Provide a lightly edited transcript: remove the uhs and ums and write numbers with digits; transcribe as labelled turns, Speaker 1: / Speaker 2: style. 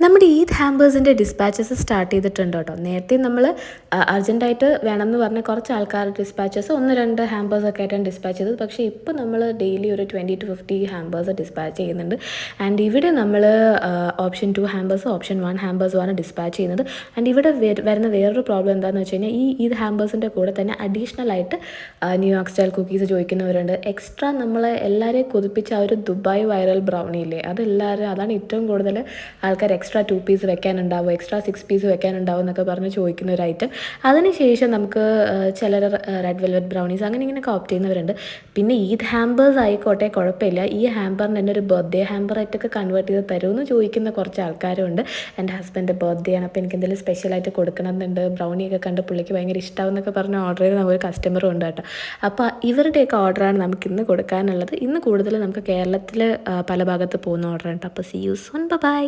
Speaker 1: നമ്മുടെ ഈദ് ഹാമ്പേഴ്സിൻ്റെ ഡിസ്പാച്ചസ് സ്റ്റാർട്ട് ചെയ്തിട്ടുണ്ട് കേട്ടോ. നേരത്തെ നമ്മൾ അർജൻറ്റായിട്ട് വേണമെന്ന് പറഞ്ഞ കുറച്ച് ആൾക്കാർ ഡിസ്പാച്ചസ് 1-2 ഹാമ്പേഴ്സൊക്കെ ആയിട്ടാണ് ഡിസ്പാച്ച് ചെയ്തത്. പക്ഷേ ഇപ്പോൾ നമ്മൾ ഡെയിലി ഒരു 20-50 ഹാമ്പേഴ്സ് ഡിസ്പാച്ച് ചെയ്യുന്നുണ്ട്. ആൻഡ് ഇവിടെ നമ്മൾ ഓപ്ഷൻ 2 ഹാമ്പേഴ്സ്, ഓപ്ഷൻ 1 ഹാമ്പേഴ്സുമാണ് ഡിസ്പാച്ച് ചെയ്യുന്നത്. ആൻഡ് ഇവിടെ വരുന്ന വേറൊരു പ്രോബ്ലം എന്താണെന്ന് വെച്ച് കഴിഞ്ഞാൽ, ഈ ഈദ് ഹാമ്പേഴ്സിൻ്റെ കൂടെ തന്നെ അഡീഷണൽ ആയിട്ട് ന്യൂയോർക്ക് സ്റ്റൈൽ കുക്കീസ് ചോദിക്കുന്നവരുണ്ട്. എക്സ്ട്രാ നമ്മളെ എല്ലാവരെയും കൊതിപ്പിച്ച ആ ഒരു ദുബായ് വൈറൽ ബ്രൗണി ഇല്ലേ, അതാണ് ഏറ്റവും കൂടുതൽ ആൾക്കാർ എക്സ്ട്രാ 2 പീസ് വെക്കാനുണ്ടാവും, എക്സ്ട്രാ 6 പീസ് വെക്കാനുണ്ടാവും എന്നൊക്കെ പറഞ്ഞ് ചോദിക്കുന്ന ഒരു ഐറ്റം. അതിനുശേഷം നമുക്ക് ചിലർ റെഡ് വെൽവെറ്റ് ബ്രൗണീസ് ഇങ്ങനെയൊക്കെ ഓപ്റ്റ് ചെയ്യുന്നവരുണ്ട്. പിന്നെ ഈദ് ഹാമ്പേഴ്സ് ആയിക്കോട്ടെ, കുഴപ്പമില്ല, ഈ ഹാമ്പറിന് തന്നെ ഒരു ബർത്ത്ഡേ ഹാമ്പറായിട്ടൊക്കെ കൺവേർട്ട് ചെയ്ത് തരുമെന്ന് ചോദിക്കുന്ന കുറച്ച് ആൾക്കാരുണ്ട്. എൻ്റെ ഹസ്ബൻഡ് ബർത്ത്ഡേ ആണ്, അപ്പോൾ എനിക്ക് എന്തെങ്കിലും സ്പെഷ്യലായിട്ട് കൊടുക്കണമെന്നുണ്ട്, ബ്രൗണിയൊക്കെ കണ്ട് പുള്ളിക്ക് ഭയങ്കര ഇഷ്ടമാവുന്നൊക്കെ പറഞ്ഞ് ഓർഡർ ചെയ്ത് ഒരു കസ്റ്റമറും ഉണ്ട് കേട്ടോ. അപ്പോൾ ഇവരുടെയൊക്കെ ഓർഡറാണ് നമുക്ക് ഇന്ന് കൊടുക്കാനുള്ളത്. ഇന്ന് കൂടുതൽ നമുക്ക് കേരളത്തിൽ പല ഭാഗത്ത് പോകുന്ന ഓർഡർ ഉണ്ട്. അപ്പോൾ സീ യു സൂൺ, ബൈ.